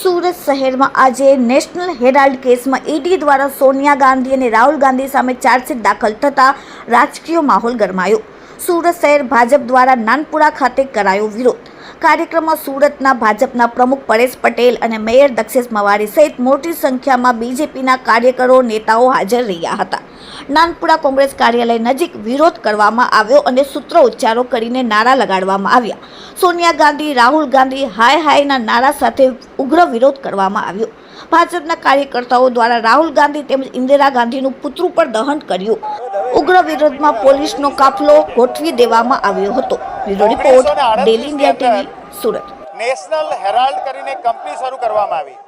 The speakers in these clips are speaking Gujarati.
સુરત શહેરમાં આજે નેશનલ હેરાલ્ડ કેસમાં ઈડી દ્વારા સોનિયા ગાંધી અને રાહુલ ગાંધી સામે ચાર્જશીટ દાખલ થતાં રાજકીય માહોલ ગરમાયો। સુરત શહેર ભાજપ દ્વારા નાનપુરા ખાતે કરાયો વિરોધ। કાર્યક્રમમાં સુરતના ભાજપના પ્રમુખ પરેશ પટેલ અને મેયર દક્ષેશ મવારી સહિત મોટી સંખ્યામાં બીજેપીના કાર્યકરો નેતાઓ હાજર રહ્યા હતા। નાનપુરા કોંગ્રેસ કાર્યાલય નજીક વિરોધ કરવામાં આવ્યો અને સૂત્રો ઉચ્ચારો કરીને નારા લગાડવામાં આવ્યા। સોનિયા ગાંધી રાહુલ ગાંધી હાય હાયના નારા સાથે ઉગ્ર વિરોધ કરવામાં આવ્યો। ભાજપના કાર્યકર્તાઓ દ્વારા રાહુલ ગાંધી તેમજ ઇન્દિરા ગાંધીનું પુતળું પર દહન કર્યું। ઉગ્ર વિરોધમાં પોલીસનો કાફલો ગોઠવી દેવામાં આવ્યો હતો। Bureau report daily India TV Surat. National Herald કરીને કંપની શરૂ કરવામાં આવી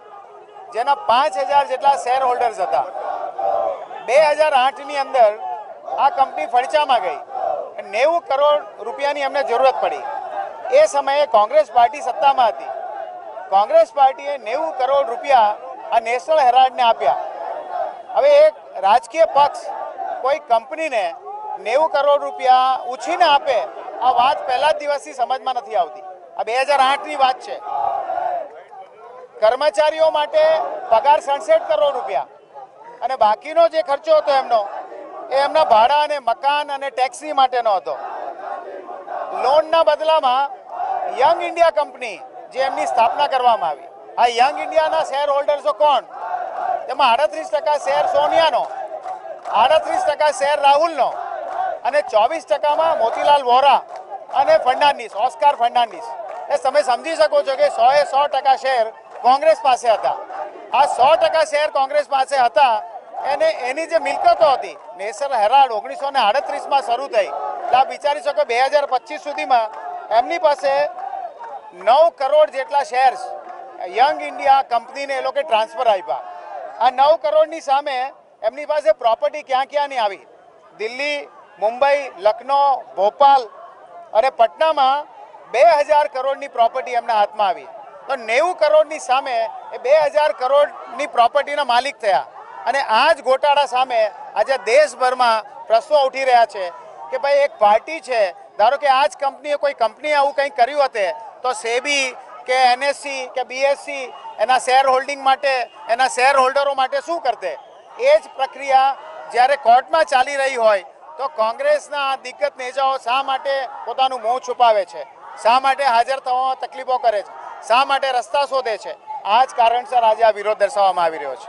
જેના 5000 જેટલા શેર હોલ્ડર્સ હતા। 2008ની અંદર આ કંપની ફડચામાં ગઈ। 90 કરોડ રૂપિયાની અમને જરૂરત પડી। એ સમયે કોંગ્રેસ પાર્ટી સત્તામાં હતી। કોંગ્રેસ પાર્ટીએ 90 કરોડ રૂપિયા આ નેશનલ હેરાલ્ડને આપ્યા। હવે એક રાજકીય પક્ષ કોઈ કંપનીને 90 કરોડ રૂપિયા ઉછીને આપે, આ વાત પહેલા જ દિવસથી સમજમાં નથી આવતી। આ 2008ની વાત છે। કર્મચારીઓ માટે પગાર 67 કરોડ રૂપિયા અને બાકીનો જે ખર્ચો હતો એમનો એ એમના ભાડા અને મકાન અને ટેક્સી માટેનો હતો। લોનના બદલામાં યંગ ઇન્ડિયા કંપની જે એમની સ્થાપના કરવામાં આવી, આ યંગ ઇન્ડિયાના શેર હોલ્ડર્સો કોણ? તેમાં 38% શેર સોનિયાનો, 38% શેર રાહુલનો અને 24%માં મોતીલાલ વોરા અને ફર્નાન્ડીસ, ઓસ્કાર ફર્નાન્ડીસ। એ તમે સમજી શકો છો કે 100% શેર કોંગ્રેસ પાસે હતા। આ 100% શેર કોંગ્રેસ પાસે હતા એને એની જે મિલકતો હતી નેશનલ હેરાલ્ડ 1938માં શરૂ થઈ, એટલે આ વિચારી શકો 2025 સુધીમાં એમની પાસે 9 કરોડ જેટલા શેર્સ યંગ ઇન્ડિયા કંપનીને એ લોકો ટ્રાન્સફર આપ્યા। આ 9 કરોડની સામે એમની પાસે પ્રોપર્ટી ક્યાં ક્યાંની આવી? દિલ્હી, મુંબઈ, લખનૌ, ભોપાલ અને પટનામાં 2000 કરોડની પ્રોપર્ટી એમના હાથમાં આવી। તો 90 કરોડની સામે એ 2000 કરોડની પ્રોપર્ટીના માલિક થયા। અને આ જ ગોટાળા સામે આજે દેશભરમાં પ્રશ્નો ઉઠી રહ્યા છે કે ભાઈ એક પાર્ટી છે, ધારો કે આ જ કંપનીએ કોઈ કંપનીએ આવું કંઈક કર્યું હતે તો સેબી કે એનએસસી કે બીએસસી એના શેર હોલ્ડિંગ માટે, એના શેર હોલ્ડરો માટે શું કરતે? એ જ પ્રક્રિયા જ્યારે કોર્ટમાં ચાલી રહી હોય તો કોંગ્રેસના દિગ્ગજ નેતાઓ શા માટે પોતાનું મોં છુપાવે છે? શા માટે હાજર થવામાં તકલીફો કરે છે? શા માટે રસ્તા શોધે છે? આ જ કારણસર આજે આ વિરોધ દર્શાવવામાં આવી રહ્યો છે।